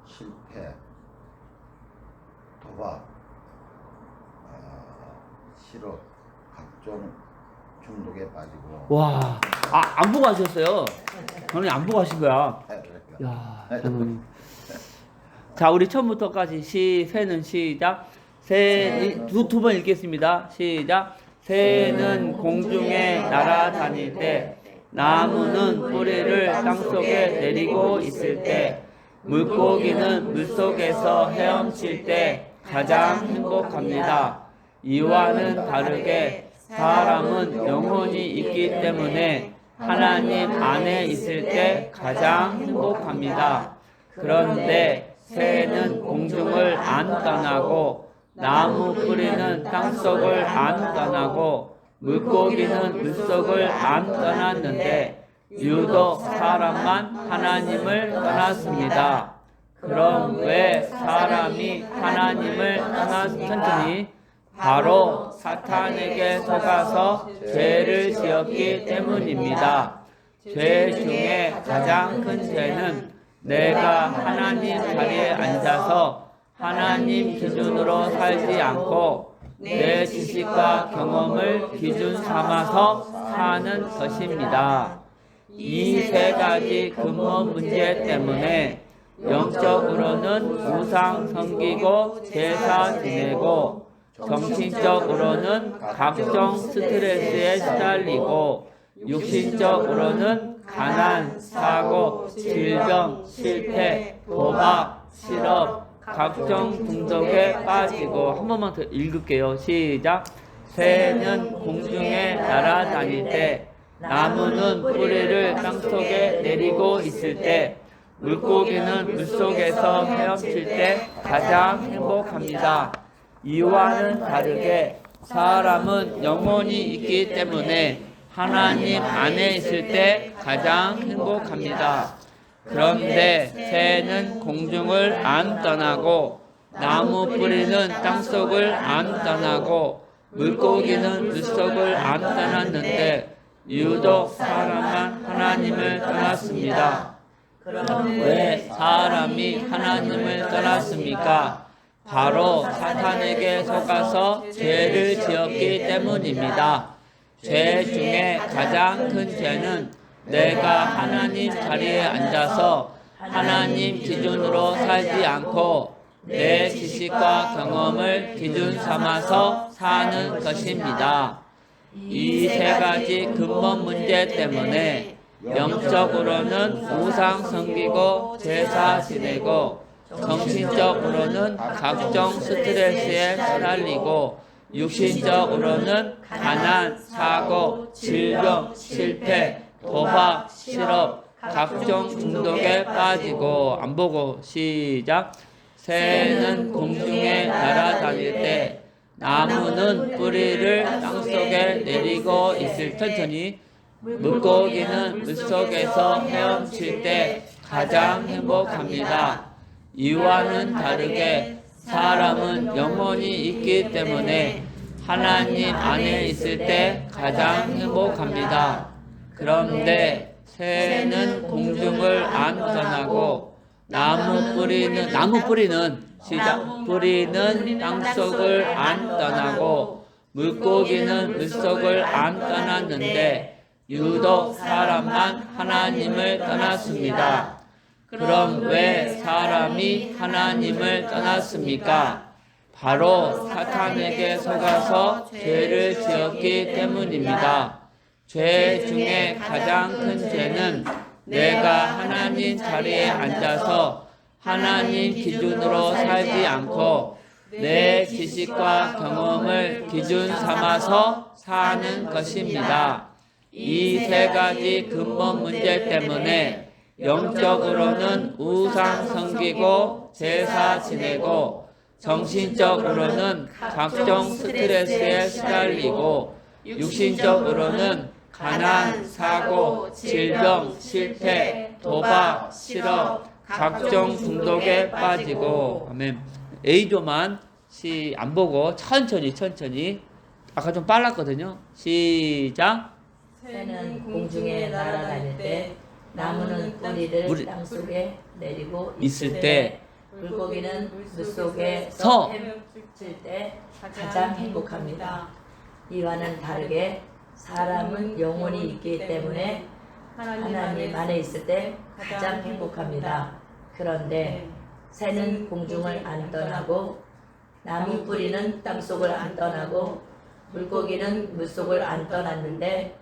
실패, 도박, 실업, 각종 중독에 빠지고. 와, 안 보고 하셨어요. 저는 안 보고 하신 거야. 야, 장모님. 자, 우리 처음부터까지 새는 시작. 두 번 읽겠습니다. 시작. 새는 공중에 날아다닐 때, 나무는 뿌리를 땅속에 내리고 있을 때, 물고기는 물속에서 헤엄칠 때 가장 행복합니다. 이와는 다르게 사람은 영혼이 있기 때문에 하나님 안에 있을 때 가장 행복합니다. 그런데 새는 공중을 안 떠나고 나무 뿌리는 땅속을 안 떠나고 물고기는 물속을 안 떠났는데 유독 사람만 하나님을 떠났습니다. 그럼 왜 사람이 하나님을 천천히 바로 사탄에게 속아서 죄를 지었기 때문입니다. 죄 중에 가장 큰 죄는 내가 하나님 자리에 앉아서 하나님 기준으로 살지 않고 내 지식과 경험을 기준 삼아서 사는 것입니다. 이 세 가지 근본 문제 때문에 영적으로는 우상 섬기고 제사 지내고 정신적으로는 각종 스트레스에 시달리고 육신적으로는 가난, 사고, 질병, 실패, 도박, 실업, 각종 중독에 빠지고. 한 번만 더 읽을게요. 시작. 새는 공중에 날아다닐 때, 나무는 뿌리를 땅속에 내리고 있을 때, 물고기는 물속에서 헤엄칠 때 가장 행복합니다. 이와는 다르게 사람은 영혼이 있기 때문에 하나님 안에 있을 때 가장 행복합니다. 그런데 새는 공중을 안 떠나고 나무 뿌리는 땅속을 안 떠나고 물고기는 물속을 안 떠났는데 유독 사람만 하나님을 떠났습니다. 왜 사람이 하나님을 떠났습니까? 바로 사탄에게 속아서 죄를 지었기 때문입니다. 죄 중에 가장 큰 죄는 내가 하나님 자리에 앉아서 하나님 기준으로 살지 않고 내 지식과 경험을 기준 삼아서 사는 것입니다. 이 세 가지 근본 문제 때문에 영적으로는 우상 섬기고 제사 지내고 정신적으로는 각종 스트레스에 시달리고 육신적으로는 가난, 사고, 질병, 실패, 도박, 실업, 각종 중독에 빠지고 안 보고 시작. 새는 공중에 날아다닐 때 나무는 뿌리를 땅속에 내리고 있을 천천히 물고기는 물속에서 헤엄칠 때 가장 행복합니다. 이와는 다르게 사람은 영혼이 있기 때문에 하나님 안에 있을 때 가장 행복합니다. 그런데 새는 공중을 안 떠나고 나무 뿌리는 시작 뿌리는 땅속을 안 떠나고 물고기는 물속을 안 떠났는데 유독 사람만 하나님을 떠났습니다. 그럼 왜 사람이 하나님을 떠났습니까? 바로 사탄에게 속아서 죄를 지었기 때문입니다. 죄 중에 가장 큰 죄는 내가 하나님 자리에 앉아서 하나님 기준으로 살지 않고 내 지식과 경험을 기준 삼아서 사는 것입니다. 이 세 가지 근본 문제 때문에 영적으로는 우상 섬기고 제사 지내고 정신적으로는 각종 스트레스에 시달리고 육신적으로는 가난, 사고, 질병, 실패, 도박, 실업, 각종 중독에 빠지고 아멘. A조만 안 보고 천천히 아까 좀 빨랐거든요. 시작. 새는 공중에 날아다닐 때 나무는 뿌리를 땅속에 내리고 있을 때 물고기는 물속에서 헤엄칠 때 가장 행복합니다. 이와는 다르게 사람은 영혼이 있기 때문에 하나님 안에 있을 때 가장 행복합니다. 그런데 새는 공중을 안 떠나고 나무 뿌리는 땅속을 안 떠나고 물고기는 물속을 안 떠났는데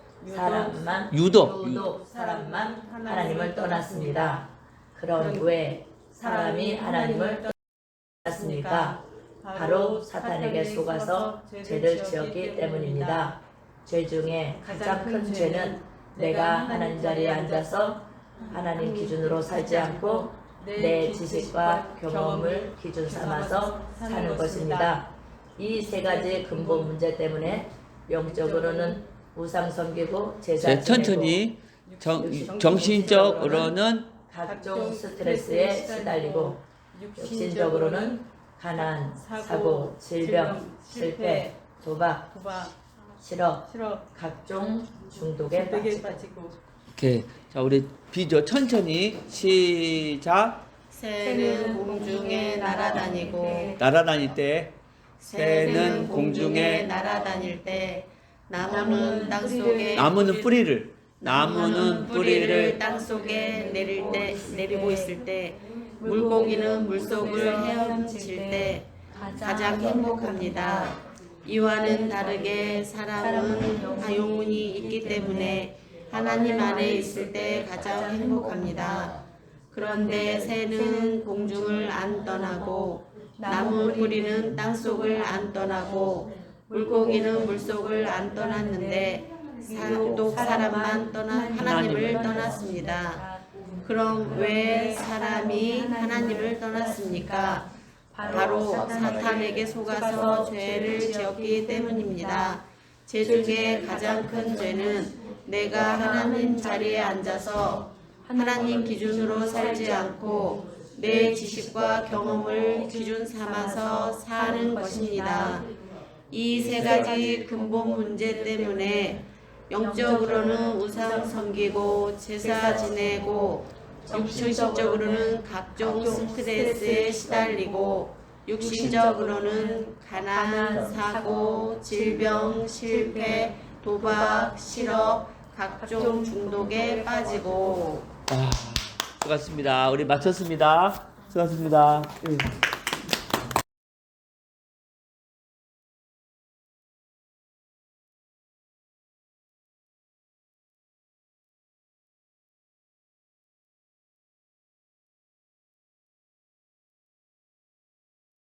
유독 사람만 하나님을 떠났습니다. 그럼 왜 사람이 하나님을 떠났습니까? 바로 사탄에게 속아서 죄를 지었기 때문입니다. 죄 중에 가장 큰 죄는 내가 하나님 자리에 앉아서 하나님 기준으로 살지 않고 내 지식과 경험을 기준 삼아서 사는 것입니다. 이 세 가지 근본 문제 때문에 영적으로는 우상 섬기고 제사 천천히 정신적으로는 각종 스트레스에 시달리고 육신적으로는 가난, 사고, 질병, 실패, 도박, 실업, 각종 중독에 빠지고. 오케이. 자, 우리 B조 천천히 시작. 새는 공중에 날아다니고 날아다닐 때 새는 공중에 날아다닐 때 나무는 뿌리를 땅속에 내리고 있을 때 물고기는 물속을 헤엄칠 때 가장 행복합니다. 이와는 다르게 사람은 영혼이 있기 때문에 하나님 안에 있을 때 가장 행복합니다. 그런데 새는 공중을 안 떠나고 나무 뿌리는 땅속을 안 떠나고 물고기는 물속을 안 떠났는데 유독 사람만 하나님을 떠났습니다. 그럼 왜 사람이 하나님을 떠났습니까? 바로 사탄에게 속아서 죄를 지었기 때문입니다. 죄 중에 가장 큰 죄는 내가 하나님 자리에 앉아서 하나님 기준으로 살지 않고 내 지식과 경험을 기준 삼아서 사는 것입니다. 이 세 가지 근본 문제 때문에 영적으로는 우상 섬기고 제사 지내고 육신적으로는 각종 스트레스에 시달리고 육신적으로는 가난, 사고, 질병, 실패, 도박, 실업, 각종 중독에 빠지고. 수고하셨습니다. 우리 마쳤습니다. 수고하셨습니다.